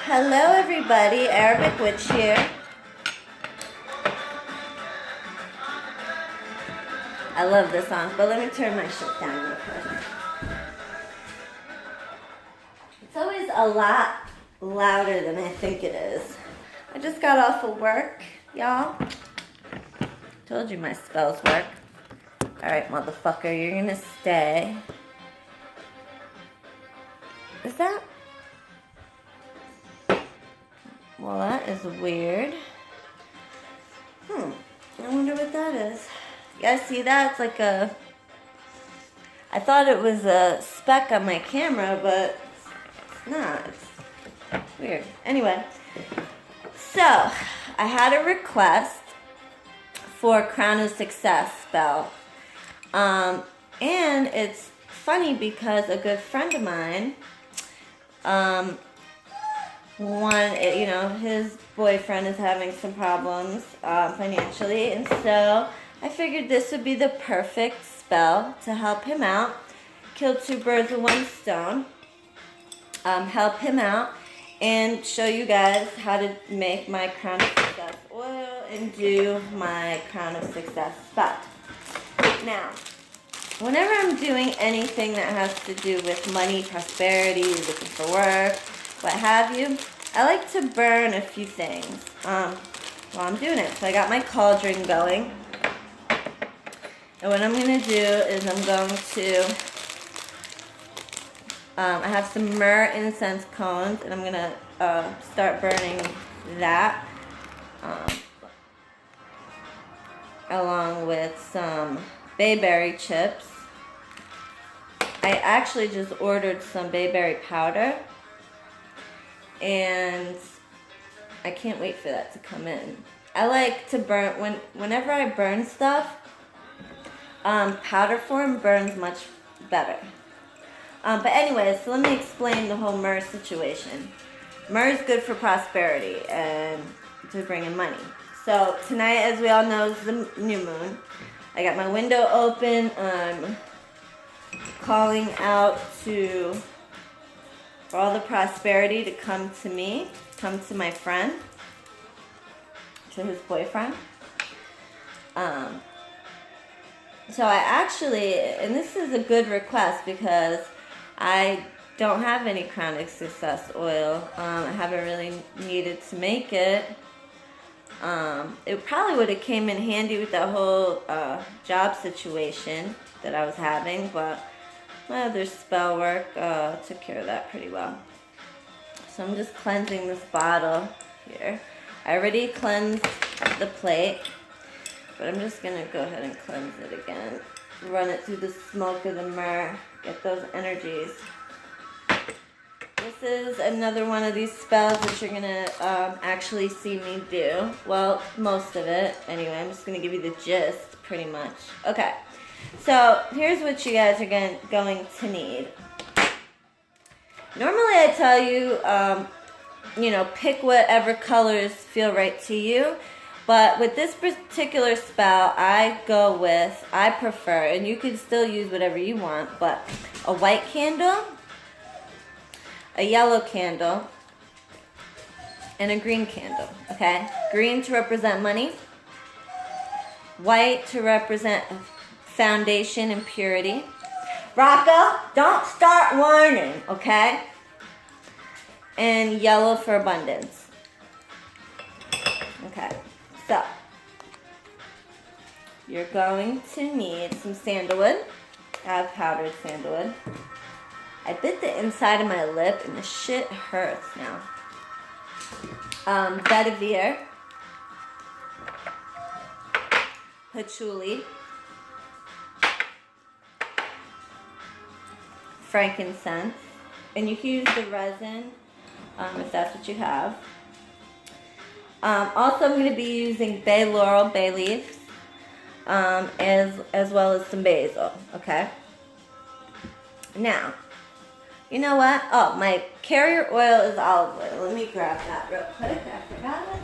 Hello everybody, Arabic Witch here. I love this song, but let me turn my shit down real quick. It's always a lot louder than I think it is. I just got off of work, y'all. Told you my spells work. Alright, motherfucker, you're gonna stay. Is that? Well, that is weird. I wonder what that is. You guys see that? It's like a... I thought it was a speck on my camera, but it's not. It's weird. Anyway, so I had a request for Crown of Success spell. And it's funny because a good friend of mine, his boyfriend is having some problems financially, and so I figured this would be the perfect spell to help him out, kill two birds with one stone, help him out, and show you guys how to make my Crown of Success oil and do my Crown of Success spell. Now, whenever I'm doing anything that has to do with money, prosperity, looking for work, what have you, I like to burn a few things while I'm doing it. So I got my cauldron going. And what I'm going to do is I'm going to, I have some myrrh incense cones, and I'm going to start burning that along with some bayberry chips. I actually just ordered some bayberry powder, and I can't wait for that to come in. I like to burn, whenever I burn stuff, powder form burns much better. But anyways, so let me explain the whole myrrh situation. Myrrh is good for prosperity and to bring in money. So tonight, as we all know, is the new moon. I got my window open. I'm calling out for all the prosperity to come to me, come to my friend, to his boyfriend. So I actually, and this is a good request because I don't have any Crown of Success oil. I haven't really needed to make it. It probably would have came in handy with that whole job situation that I was having, but my other spell work took care of that pretty well. So I'm just cleansing this bottle here. I already cleansed the plate, but I'm just going to go ahead and cleanse it again. Run it through the smoke of the myrrh. Get those energies. This is another one of these spells that you're going to actually see me do. Well, most of it. Anyway, I'm just going to give you the gist, pretty much. Okay. So, here's what you guys are going to need. Normally I tell you, pick whatever colors feel right to you. But with this particular spell, I prefer, and you can still use whatever you want, but a white candle, a yellow candle, and a green candle, okay? Green to represent money, white to represent foundation and purity. Rocco, don't start whining, okay? And yellow for abundance. Okay, so you're going to need some sandalwood. I have powdered sandalwood. I bit the inside of my lip and the shit hurts now. Vetiver, patchouli, frankincense, and you can use the resin if that's what you have. Also, I'm going to be using bay laurel, bay leaves, as well as some basil, okay? Now, you know what? Oh, my carrier oil is olive oil. Let me grab that real quick. I forgot it.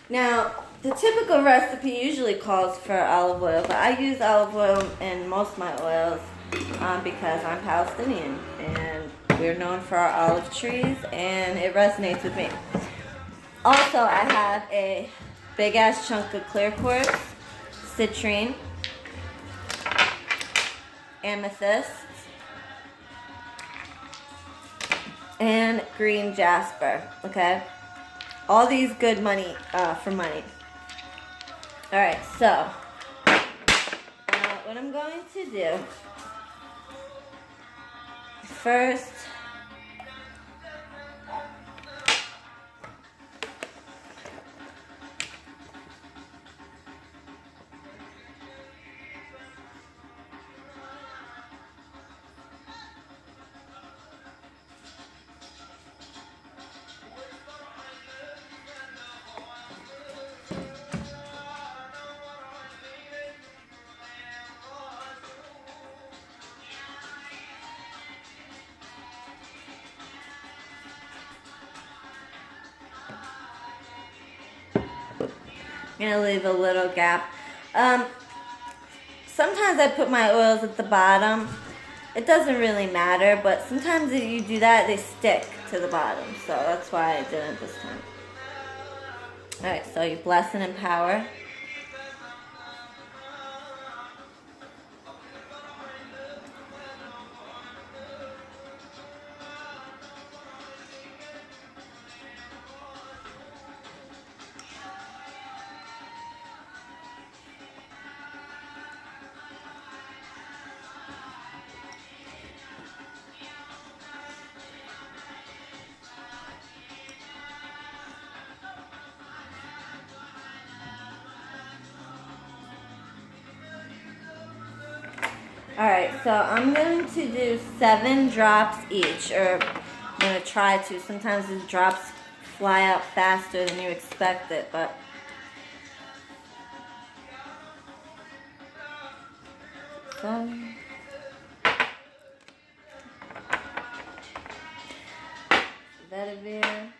Now, The typical recipe usually calls for olive oil, but I use olive oil in most of my oils because I'm Palestinian and we're known for our olive trees and it resonates with me. Also, I have a big ass chunk of clear quartz, citrine, amethyst, and green jasper, okay? All these good money for money. Alright, so what I'm going to do first, I'm going to leave a little gap. Sometimes I put my oils at the bottom. It doesn't really matter, but sometimes if you do that, they stick to the bottom. So that's why I didn't this time. Alright, so you bless and empower. Alright, so I'm going to do 7 drops each, or I'm going to try to. Sometimes the drops fly out faster than you expect it, but vetiver.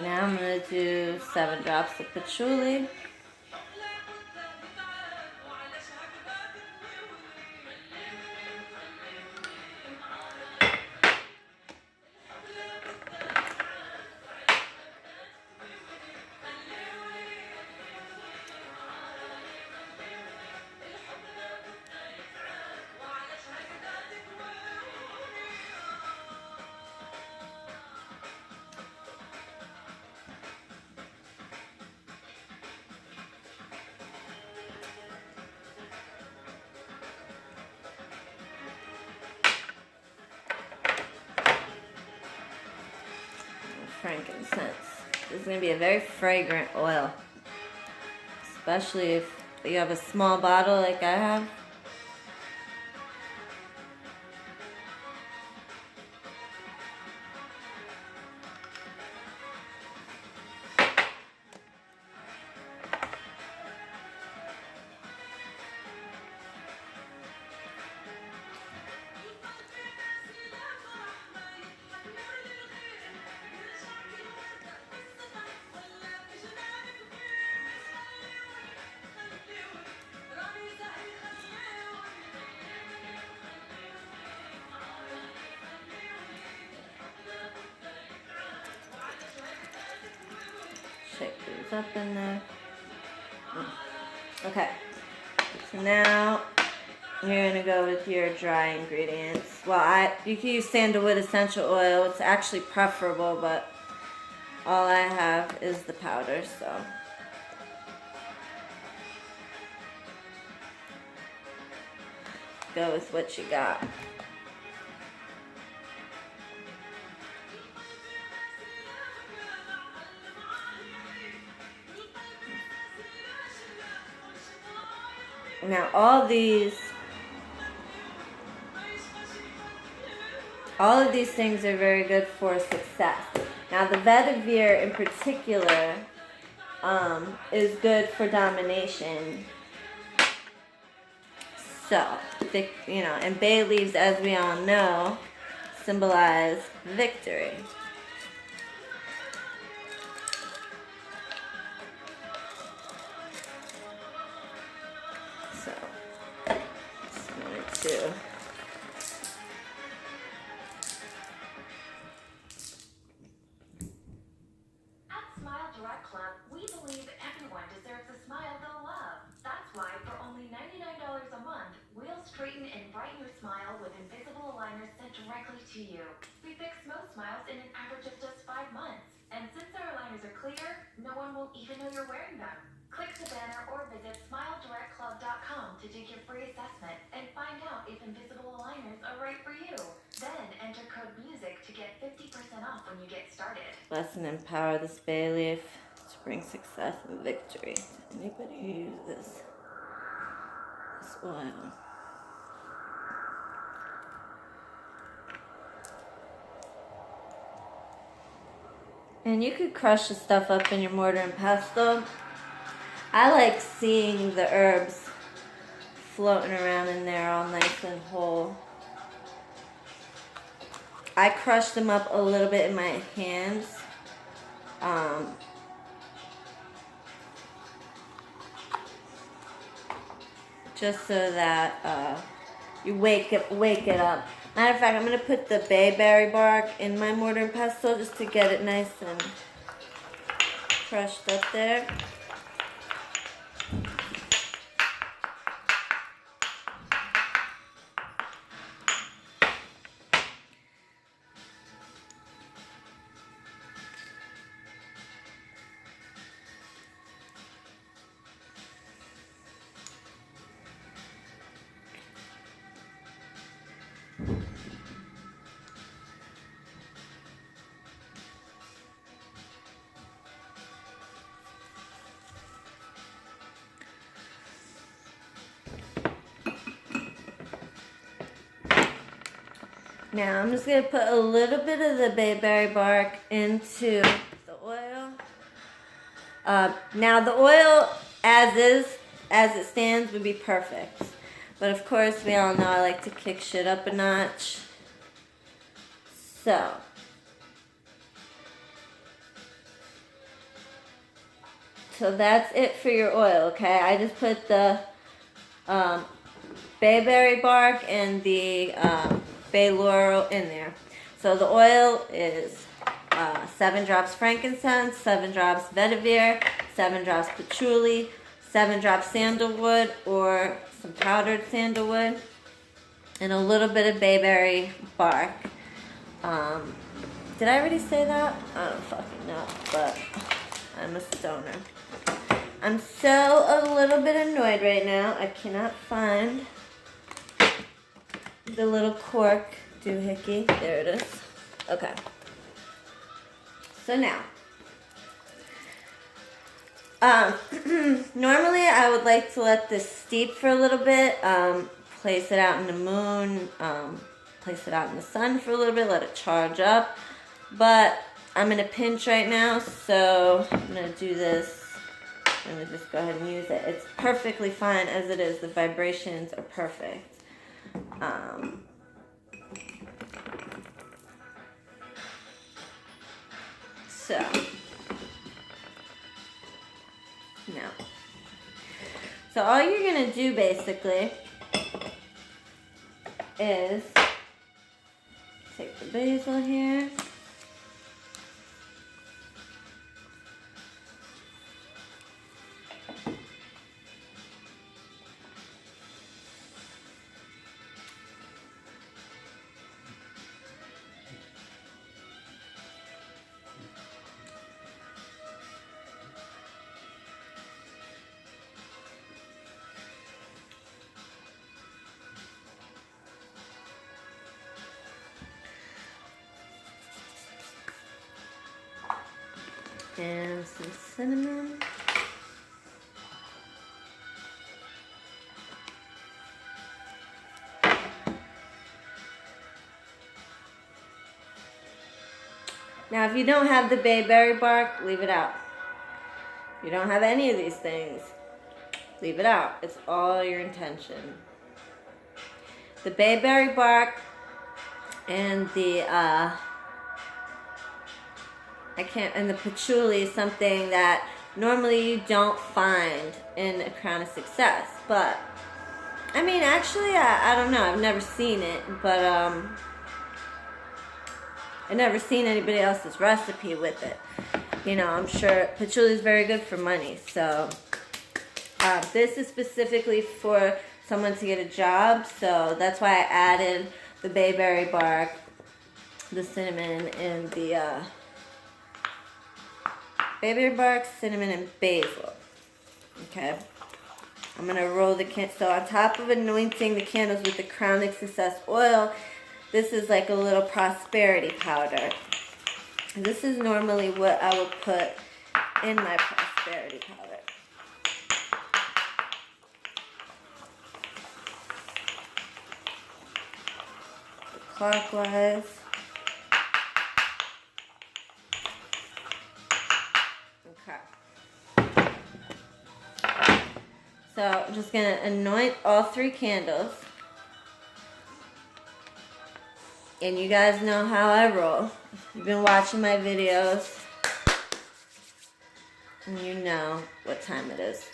Now I'm going to do 7 drops of patchouli. Frankincense. This is going to be a very fragrant oil, especially if you have a small bottle like I have. pick these up in there. Okay, so now you're gonna go with your dry ingredients. Well, you can use sandalwood essential oil. It's actually preferable, but all I have is the powder, so. Go with what you got. Now all of these things are very good for success. Now the vetiver in particular is good for domination. So, and bay leaves, as we all know, symbolize victory. So, just wanted to. At Smile Direct Club, we believe everyone deserves a smile they'll love. That's why for only $99 a month, we'll straighten and brighten your smile with invisible aligners sent directly to you. We fix most smiles in an average of just 5 months. And since our aligners are clear, no one will even know you're wearing them. Click the banner or visit SmileDirectClub.com to take your free assessment and find out if invisible aligners are right for you. Then enter code MUSIC to get 50% off when you get started. Bless and empower this bay leaf to bring success and victory to anybody who uses this oil. And you could crush the stuff up in your mortar and pestle. I like seeing the herbs floating around in there all nice and whole. I crushed them up a little bit in my hands. Just so that you wake it up. Matter of fact, I'm going to put the bayberry bark in my mortar and pestle just to get it nice and crushed up there. Now I'm just going to put a little bit of the bayberry bark into the oil. Now the oil as it stands would be perfect. But of course we all know I like to kick shit up a notch. So that's it for your oil, okay? I just put the bayberry bark and the bay laurel in there. So the oil is 7 drops frankincense, 7 drops vetiver, 7 drops patchouli, 7 drops sandalwood or some powdered sandalwood, and a little bit of bayberry bark. Did I already say that? I don't fucking know, but I'm a stoner. I'm so a little bit annoyed right now. I cannot find the little cork doohickey. There it is. Okay. So now, normally I would like to let this steep for a little bit, place it out in the moon, place it out in the sun for a little bit, let it charge up, but I'm in a pinch right now, so I'm going to do this. I'm going to just go ahead and use it. It's perfectly fine as it is. The vibrations are perfect. So, now. So all you're going to do basically is take the basil here. and some cinnamon. Now, if you don't have the bayberry bark, leave it out. If you don't have any of these things, leave it out. It's all your intention. The bayberry bark and the and the patchouli is something that normally you don't find in A Crown of Success. But I mean, actually, I don't know. I've never seen it, but I've never seen anybody else's recipe with it. You know, I'm sure patchouli is very good for money. So this is specifically for someone to get a job. So that's why I added the bayberry bark, the cinnamon, and the bayberry bark, cinnamon, and basil. Okay. I'm going to roll the candle. So on top of anointing the candles with the Crown of Success oil, this is like a little prosperity powder. This is normally what I would put in my prosperity powder. Clockwise. Okay. So I'm just going to anoint all 3 candles. And you guys know how I roll. You've been watching my videos. And you know what time it is.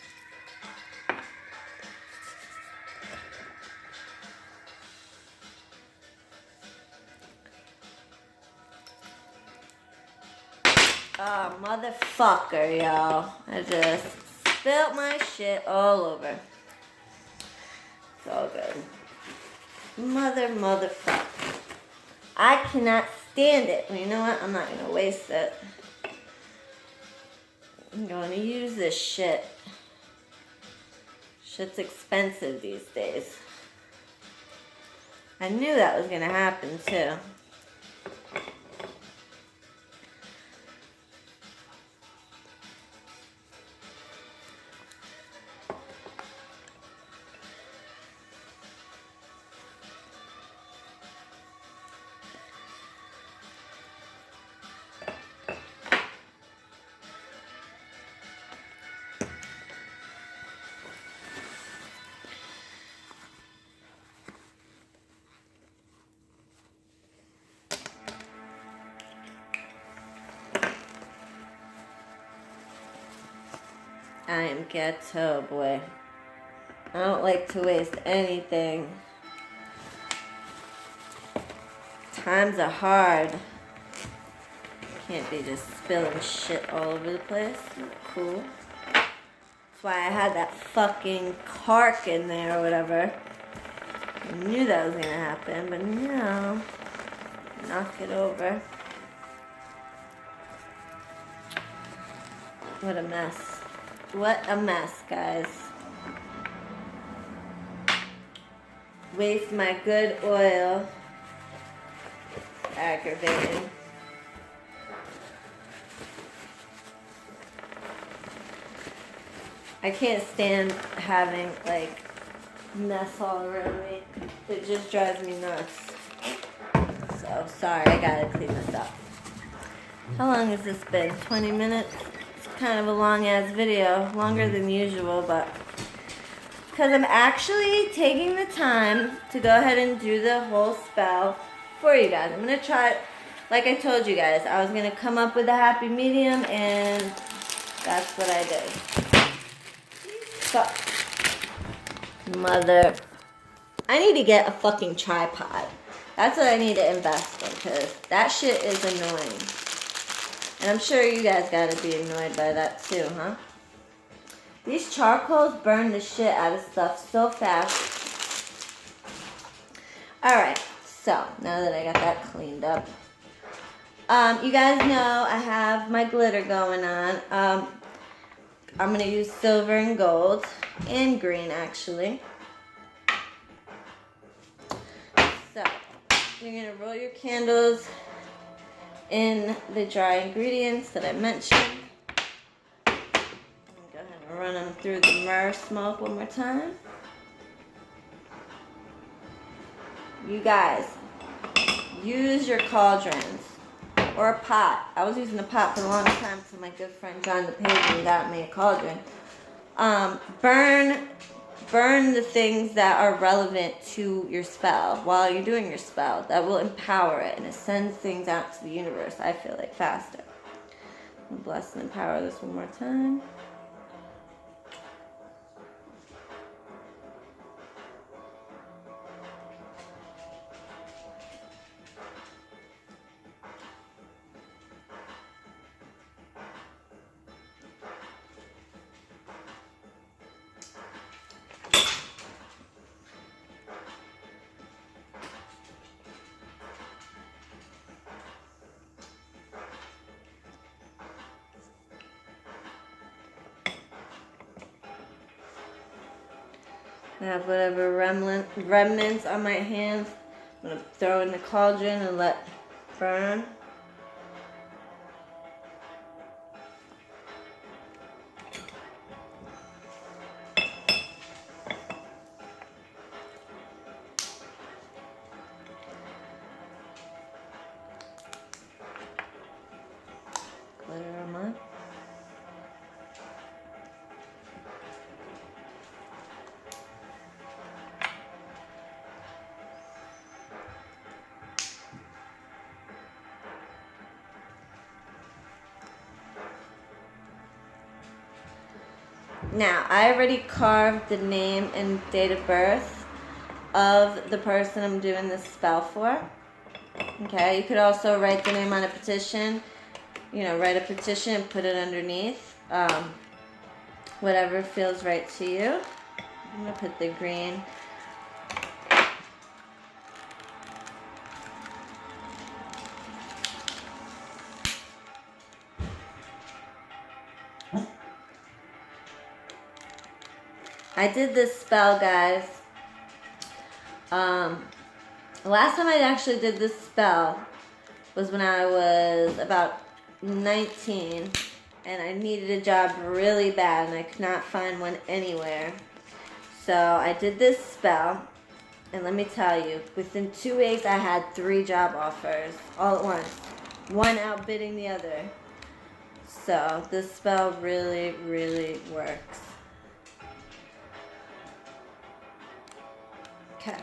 Oh, motherfucker, y'all. I just spilt my shit all over. It's all good. Motherfucker. I cannot stand it. Well, you know what? I'm not going to waste it. I'm going to use this shit. Shit's expensive these days. I knew that was going to happen, too. I am ghetto, boy. I don't like to waste anything. Times are hard. Can't be just spilling shit all over the place. Cool. That's why I had that fucking cork in there or whatever. I knew that was gonna happen, but no. Knock it over. What a mess. What a mess, guys. Waste my good oil. Aggravating. I can't stand having, like, mess all around me. It just drives me nuts. So, sorry, I gotta clean this up. How long has this been? 20 minutes? Kind of a long ass video, longer than usual, but because I'm actually taking the time to go ahead and do the whole spell for you guys. I'm gonna try, like I told you guys, I was gonna come up with a happy medium, and that's what I did. So, I need to get a fucking tripod. That's what I need to invest in, because that shit is annoying. And I'm sure you guys gotta be annoyed by that too, huh? These charcoals burn the shit out of stuff so fast. Alright, so now that I got that cleaned up. You guys know I have my glitter going on. I'm gonna use silver and gold, and green actually. So, you're gonna roll your candles in the dry ingredients that I mentioned. run them through the myrrh smoke one more time. You guys, use your cauldrons or a pot. I was using a pot for the longest time until my good friend John the Pagan got me a cauldron. Burn the things that are relevant to your spell while you're doing your spell. That will empower it, and it sends things out to the universe, I feel like, faster. I'll bless and empower this one more time. I have whatever remnants on my hands. I'm going to throw in the cauldron and let burn. Glitter on mine. Now, I already carved the name and date of birth of the person I'm doing this spell for. Okay, you could also write the name on a petition. You know, write a petition and put it underneath. Whatever feels right to you. I'm going to put the green. I did this spell, guys. Last time I actually did this spell was when I was about 19, and I needed a job really bad, and I could not find one anywhere. So I did this spell, and let me tell you, within 2 weeks I had 3 job offers all at once, one outbidding the other. So this spell really, really works. Okay.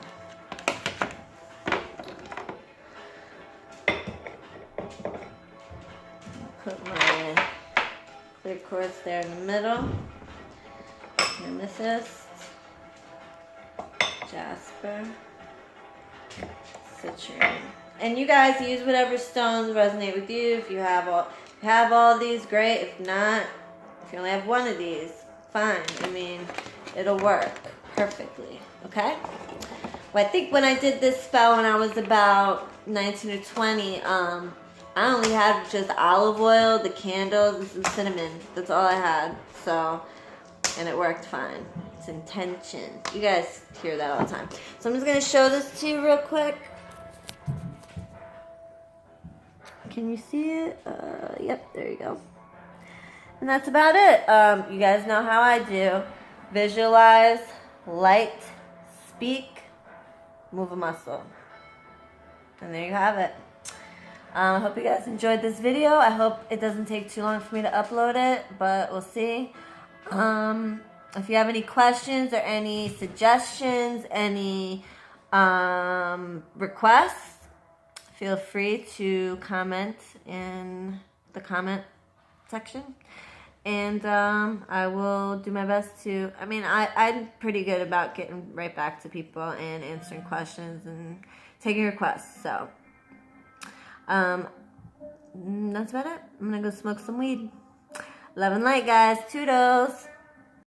Put my clear quartz there in the middle. Amethyst, jasper, citrine. And you guys use whatever stones resonate with you. If you have all these, great. If not, if you only have one of these, fine. I mean, it'll work perfectly. Okay? Well, I think when I did this spell when I was about 19 or 20, I only had just olive oil, the candles, and some cinnamon. That's all I had. So, and it worked fine. It's intention. You guys hear that all the time. So I'm just going to show this to you real quick. Can you see it? Yep, there you go. And that's about it. You guys know how I do. Visualize, light, speak, move a muscle. And there you have it. I hope you guys enjoyed this video. I hope it doesn't take too long for me to upload it, but we'll see. If you have any questions or any suggestions, any requests, feel free to comment in the comment section. And I will do my best to, I'm pretty good about getting right back to people and answering questions and taking requests. So, that's about it. I'm going to go smoke some weed. Love and light, guys. Toodles.